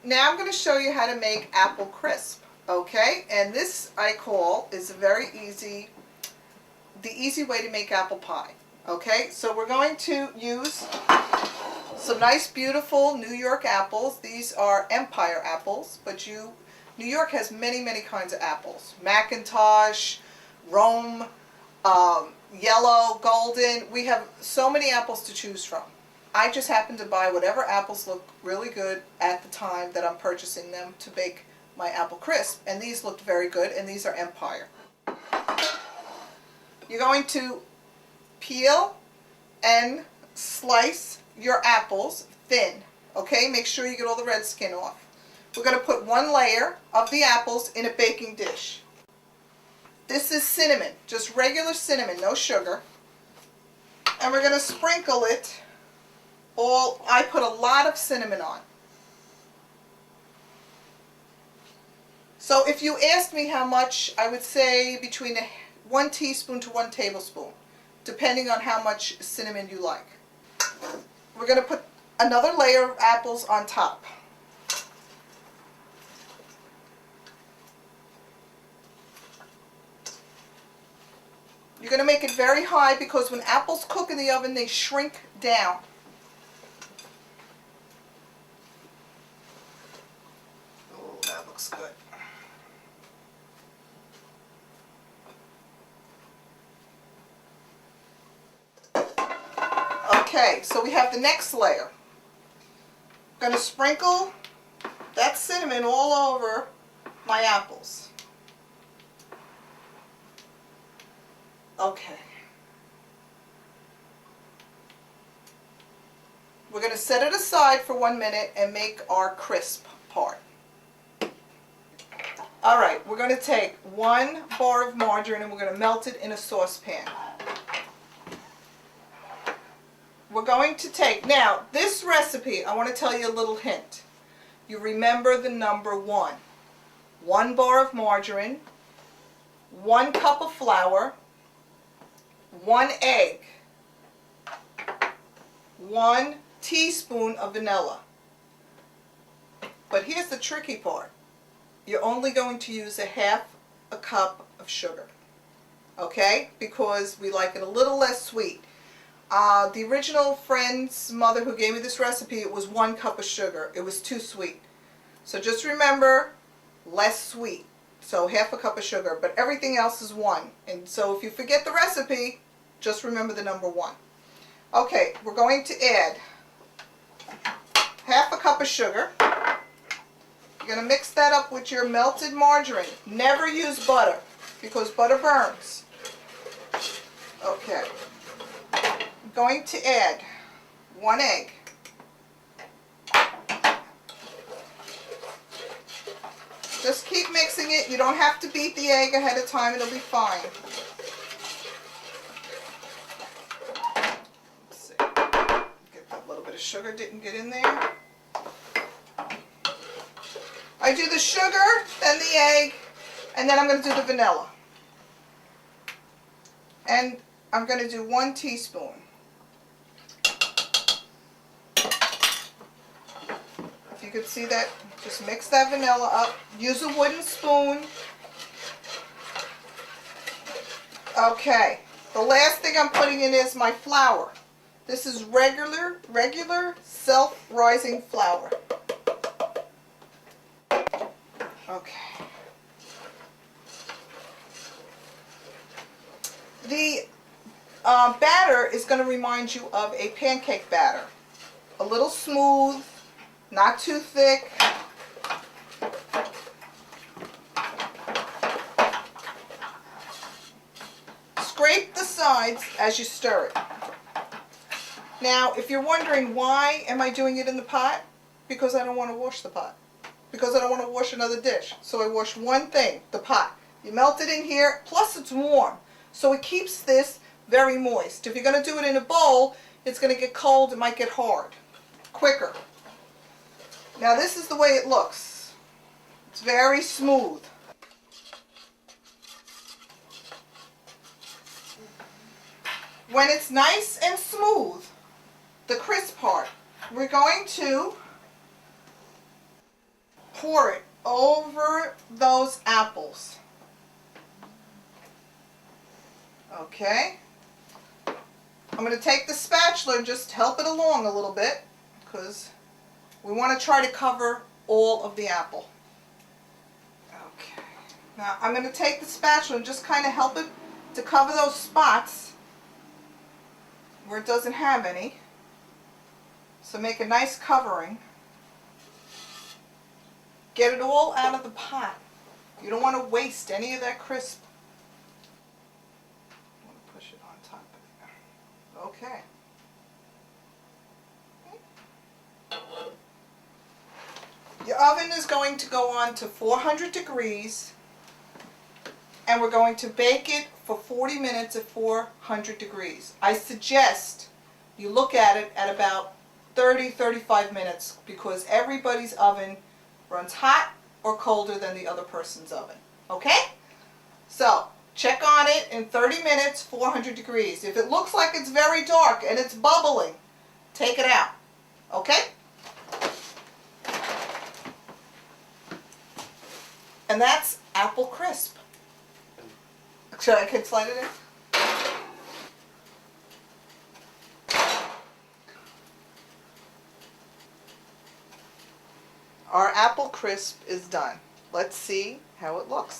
now I'm going to show you how to make apple crisp, okay? And this I call is a very easy, the easy way to make apple pie, okay? So we're going to use some nice beautiful New York apples. These are Empire apples, but New York has many, many kinds of apples. McIntosh, Rome, yellow, golden. We have so many apples to choose from. I just happen to buy whatever apples look really good at the time that I'm purchasing them to bake my apple crisp. And these looked very good, and these are Empire. You're going to peel and slice your apples thin, okay? Make sure you get all the red skin off. We're going to put one layer of the apples in a baking dish. This is cinnamon, just regular cinnamon, no sugar. And we're going to sprinkle it all. I put a lot of cinnamon on. So if you asked me how much, I would say between 1 teaspoon to 1 tablespoon, depending on how much cinnamon you like. We're going to put another layer of apples on top. You're going to make it very high because when apples cook in the oven, they shrink down. Oh, that looks good. Okay, so we have the next layer. I'm going to sprinkle that cinnamon all over my apples. Okay. We're going to set it aside for 1 minute and make our crisp part. Alright, we're going to take 1 bar of margarine and we're going to melt it in a saucepan. We're going to take, now this recipe, I want to tell you a little hint. You remember the number 1. 1 bar of margarine, 1 cup of flour, 1 egg, 1 teaspoon of vanilla. But here's the tricky part. You're only going to use 1/2 cup of sugar. Okay? Because we like it a little less sweet. The original friend's mother who gave me this recipe, it was 1 cup of sugar. It was too sweet. So just remember, less sweet. So 1/2 cup of sugar, but everything else is 1. And so if you forget the recipe, just remember the number 1. Okay, we're going to add 1/2 cup of sugar. You're going to mix that up with your melted margarine. Never use butter because butter burns. Okay. I'm going to add 1 egg. Just keep mixing it. You don't have to beat the egg ahead of time. It'll be fine. Let's see. Get that little bit of sugar didn't get in there. I do the sugar, then the egg, and then I'm going to do the vanilla. And I'm going to do 1 teaspoon. If you could see that, just mix that vanilla up. Use a wooden spoon. Okay, the last thing I'm putting in is my flour. This is regular self-rising flour. Okay. The batter is going to remind you of a pancake batter. A little smooth, not too thick. Scrape the sides as you stir it. Now, if you're wondering why am I doing it in the pot, because I don't want to wash the pot. Because I don't want to wash another dish. So I wash one thing, the pot. You melt it in here, plus it's warm. So it keeps this very moist. If you're going to do it in a bowl, it's going to get cold, it might get hard. Quicker. Now this is the way it looks. It's very smooth. When it's nice and smooth, the crisp part, we're going to pour it over those apples. Okay. I'm going to take the spatula and just help it along a little bit because we want to try to cover all of the apple. Okay. Now I'm going to take the spatula and just kind of help it to cover those spots where it doesn't have any. So make a nice covering. Get it all out of the pot. You don't want to waste any of that crisp. I want to push it on top of there. Okay. Your oven is going to go on to 400 degrees and we're going to bake it for 40 minutes at 400 degrees. I suggest you look at it at about 30-35 minutes because everybody's oven runs hot or colder than the other person's oven. Okay? So, check on it in 30 minutes, 400 degrees. If it looks like it's very dark and it's bubbling, take it out. Okay? And that's apple crisp. Should I slide it in? Our apple crisp is done. Let's see how it looks.